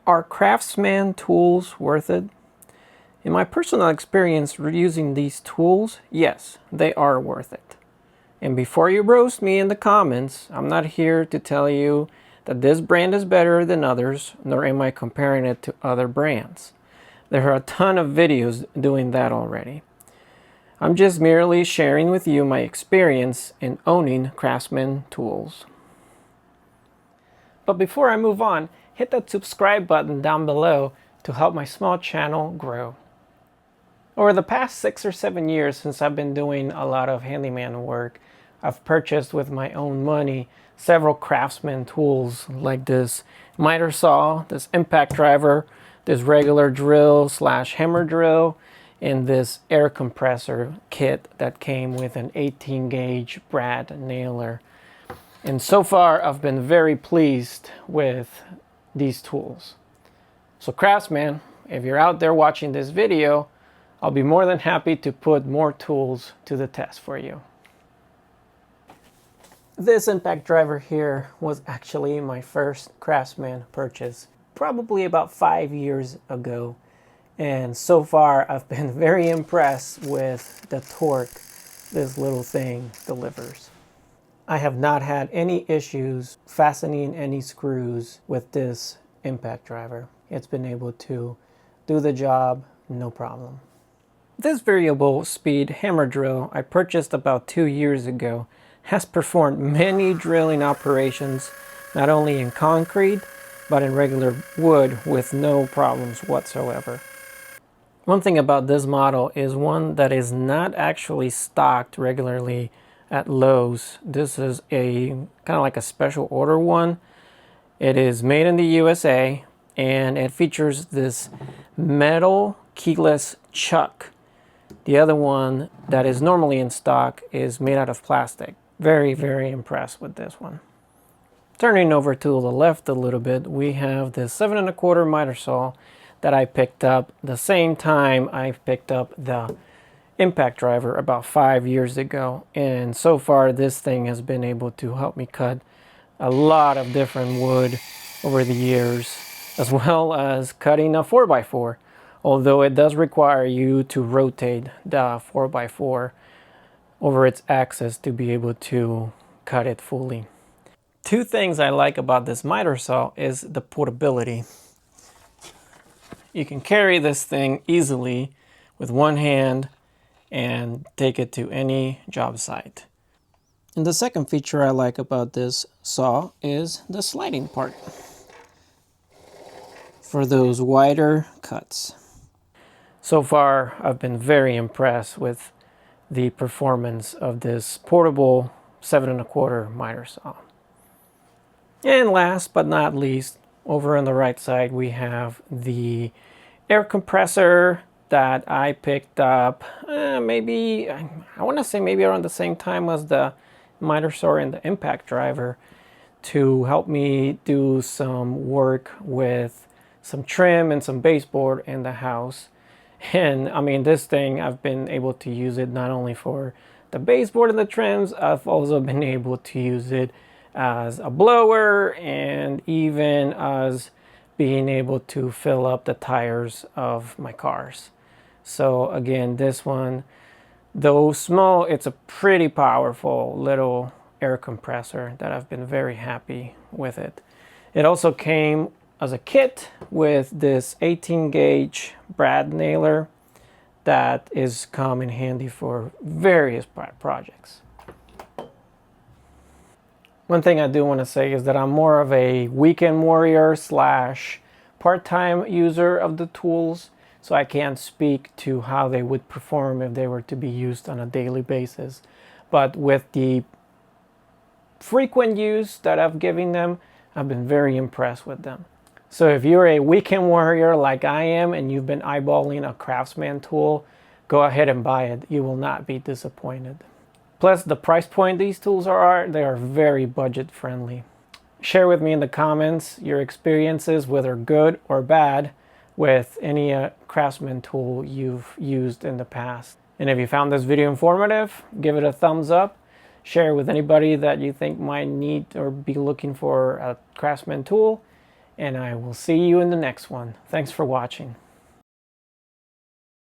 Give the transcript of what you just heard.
Are Craftsman tools worth it? In my personal experience using these tools, yes, they are worth it. And before you roast me in the comments, I'm not here to tell you that this brand is better than others, nor am I comparing it to other brands. There are a ton of videos doing that already. I'm just merely sharing with you my experience in owning Craftsman tools. But before I move on, hit that subscribe button down below to help my small channel grow. Over the past 6 or 7 years since I've been doing a lot of handyman work, I've purchased with my own money several Craftsman tools like this miter saw, this impact driver, this regular drill / hammer drill, and this air compressor kit that came with an 18 gauge brad nailer. And so far I've been very pleased with these tools. So Craftsman, if you're out there watching this video, I'll be more than happy to put more tools to the test for you. This impact driver here was actually my first Craftsman purchase, probably about 5 years ago. And so far I've been very impressed with the torque this little thing delivers. I have not had any issues fastening any screws with this impact driver. It's been able to do the job, no problem. This variable speed hammer drill I purchased about 2 years ago has performed many drilling operations, not only in concrete, but in regular wood with no problems whatsoever. One thing about this model is one that is not actually stocked regularly at Lowe's. This is a kind of like a special order one. It is made in the USA and it features this metal keyless chuck. The other one that is normally in stock is made out of plastic. Very, very impressed with this one. Turning over to the left a little bit, we have this 7 1/4 miter saw that I picked up the same time I picked up the impact driver about 5 years ago. And so far this thing has been able to help me cut a lot of different wood over the years, as well as cutting a 4x4. Although it does require you to rotate the 4x4 over its axis to be able to cut it fully. Two things I like about this miter saw is the portability. You can carry this thing easily with one hand and take it to any job site. And the second feature I like about this saw is the sliding part for those wider cuts. So far, I've been very impressed with the performance of this portable 7 1/4 miter saw. And last but not least, over on the right side, we have the air compressor that I picked up maybe, I want to say maybe around the same time as the miter saw and the impact driver, to help me do some work with some trim and some baseboard in the house. And I mean, this thing, I've been able to use it not only for the baseboard and the trims, I've also been able to use it as a blower and even as being able to fill up the tires of my cars. So again, this one, though small, it's a pretty powerful little air compressor that I've been very happy with it. It also came as a kit with this 18 gauge brad nailer that is come in handy for various projects. One thing I do want to say is that I'm more of a weekend warrior / part-time user of the tools, so I can't speak to how they would perform if they were to be used on a daily basis. But with the frequent use that I've given them, I've been very impressed with them. So if you're a weekend warrior like I am and you've been eyeballing a Craftsman tool, go ahead and buy it. You will not be disappointed. Plus the price point these tools are, they are very budget friendly. Share with me in the comments your experiences, whether good or bad, with any Craftsman tool you've used in the past. And if you found this video informative, give it a thumbs up. Share with anybody that you think might need or be looking for a Craftsman tool. and I will see you in the next one. Thanks for watching.